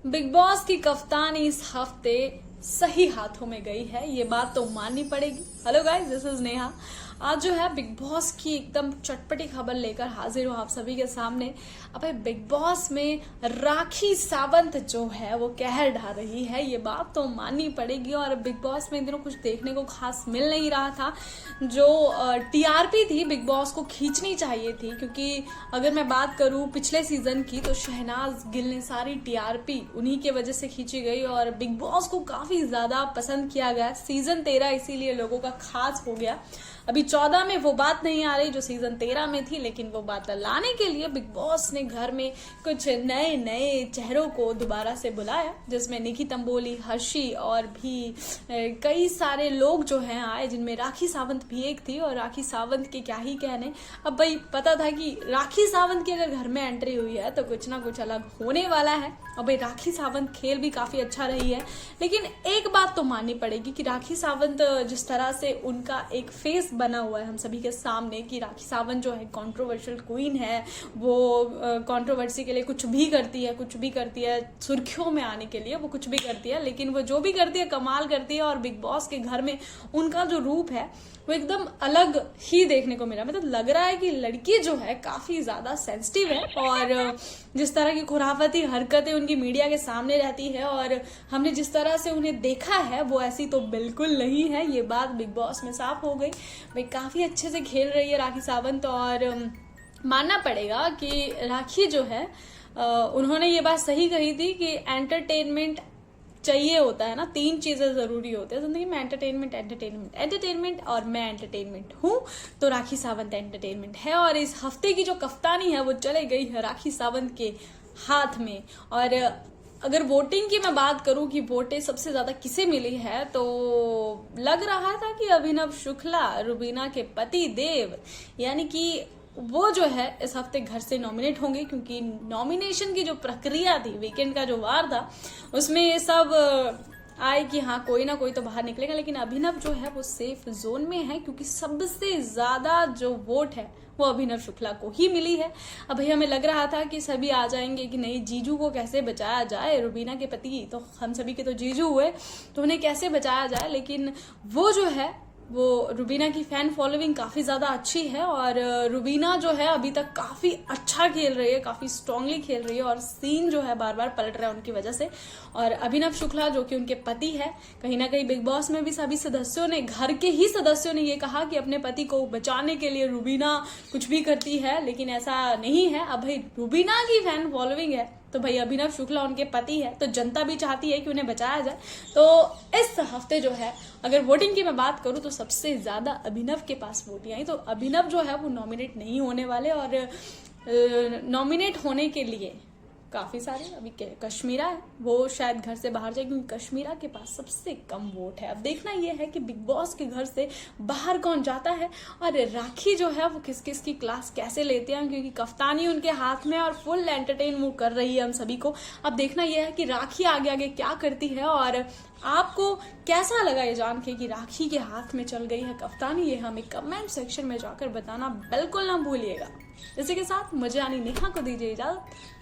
Big boss की कप्तानी इस हफ्ते सही हाथों में गई है, ये बात तो माननी पड़ेगी। Hello guys, this is Neha. आज जो है बिग बॉस की एकदम चटपटी खबर लेकर हाजिर हूँ आप सभी के सामने। अब बिग बॉस में राखी सावंत जो है वो कहर ढा रही है, ये बात तो माननी पड़ेगी। और बिग बॉस में इन दिनों कुछ देखने को खास मिल नहीं रहा था। जो टीआरपी थी बिग बॉस को खींचनी चाहिए थी, क्योंकि अगर मैं बात करूं पिछले सीजन की तो शहनाज गिल ने सारी टीआरपी उन्हीं के वजह से खींची गई और बिग बॉस को काफी ज्यादा पसंद किया गया। सीजन 13 इसीलिए लोगों का खास हो गया। अभी 14 में वो बात नहीं आ रही जो सीजन 13 में थी, लेकिन वो बात लाने के लिए बिग बॉस ने घर में कुछ नए नए चेहरों को दोबारा से बुलाया, जिसमें निकी तंबोली, हर्षी और भी कई सारे लोग जो हैं आए, जिनमें राखी सावंत भी एक थी। और राखी सावंत के क्या ही कहने, अब भाई पता था कि राखी सावंत की अगर घर में एंट्री हुई है तो कुछ ना कुछ अलग होने वाला है। और भाई राखी सावंत खेल भी काफी अच्छा रही है, लेकिन एक बात तो माननी पड़ेगी कि राखी सावंत जिस तरह से उनका एक फेस बना हुआ है हम सभी के सामने कि राखी सावंत जो है कंट्रोवर्शियल क्वीन है, वो कंट्रोवर्सी के लिए कुछ भी करती है, सुर्खियों में आने के लिए वो कुछ भी करती है, लेकिन वो जो भी करती है कमाल करती है। और बिग बॉस के घर में उनका जो रूप है वो एकदम अलग ही देखने को मिला। मतलब लग रहा है कि लड़की जो है काफी ज्यादा सेंसिटिव है, और जिस तरह की खुराफती हरकतें उनकी मीडिया के सामने रहती है और हमने जिस तरह से उन्हें देखा है वो ऐसी तो बिल्कुल नहीं है। ये बात बिग बॉस में साफ हो गई। भाई काफी अच्छे से खेल रही है राखी सावंत, और मानना पड़ेगा कि राखी जो है उन्होंने ये बात सही कही थी कि एंटरटेनमेंट चाहिए होता है ना, 3 चीजें जरूरी होती है जिंदगी में, एंटरटेनमेंट और मैं एंटरटेनमेंट हूँ। तो राखी सावंत एंटरटेनमेंट है और इस हफ्ते की जो कप्तानी है वो चले गई है राखी सावंत के हाथ में। और अगर वोटिंग की मैं बात करूं कि वोटें सबसे ज्यादा किसे मिली है, तो लग रहा था कि अभिनव शुक्ला, रुबीना के पति देव, यानी कि वो जो है इस हफ्ते घर से नॉमिनेट होंगे, क्योंकि नॉमिनेशन की जो प्रक्रिया थी, वीकेंड का जो वार था, उसमें ये सब आए कि हाँ कोई ना कोई तो बाहर निकलेगा। लेकिन अभिनव जो है वो सेफ जोन में है, क्योंकि सबसे ज्यादा जो वोट है वो अभिनव शुक्ला को ही मिली है। अब भैया हमें लग रहा था कि सभी आ जाएंगे कि नहीं, जीजू को कैसे बचाया जाए, रुबीना के पति तो हम सभी के तो जीजू हुए, तो उन्हें कैसे बचाया जाए। लेकिन वो जो है वो रुबीना की फैन फॉलोइंग काफी ज्यादा अच्छी है, और रुबीना जो है अभी तक काफी अच्छा खेल रही है, काफी स्ट्रांगली खेल रही है, और सीन जो है बार बार पलट रहा है उनकी वजह से। और अभिनव शुक्ला जो कि उनके पति है, कहीं ना कहीं बिग बॉस में भी सभी सदस्यों ने, घर के ही सदस्यों ने ये कहा कि अपने पति को बचाने के लिए रुबीना कुछ भी करती है, लेकिन ऐसा नहीं है। अब भाई रुबीना की फैन फॉलोइंग है तो भाई अभिनव शुक्ला उनके पति है, तो जनता भी चाहती है कि उन्हें बचाया जाए। तो इस हफ्ते जो है अगर वोटिंग की मैं बात करूं तो सबसे ज्यादा अभिनव के पास वोटें आई, तो अभिनव जो है वो नॉमिनेट नहीं होने वाले। और नॉमिनेट होने के लिए काफी सारे, अभी कश्मीरा है वो शायद घर से बाहर जाए, क्योंकि कश्मीरा के पास सबसे कम वोट है। अब देखना यह है कि बिग बॉस के घर से बाहर कौन जाता है, और राखी जो है वो किस किस की क्लास कैसे लेते हैं, क्योंकि कफ्तानी उनके हाथ में और फुल एंटरटेन वो कर रही है हम सभी को। अब देखना यह है कि राखी आगे आगे क्या करती है, और आपको कैसा लगा ये जान के कि राखी के हाथ में चल गई है कप्तानी, ये हमें कमेंट सेक्शन में जाकर बताना बिल्कुल ना भूलिएगा। इसी के साथ मुझे यानी नेहा को दीजिए इजाजत।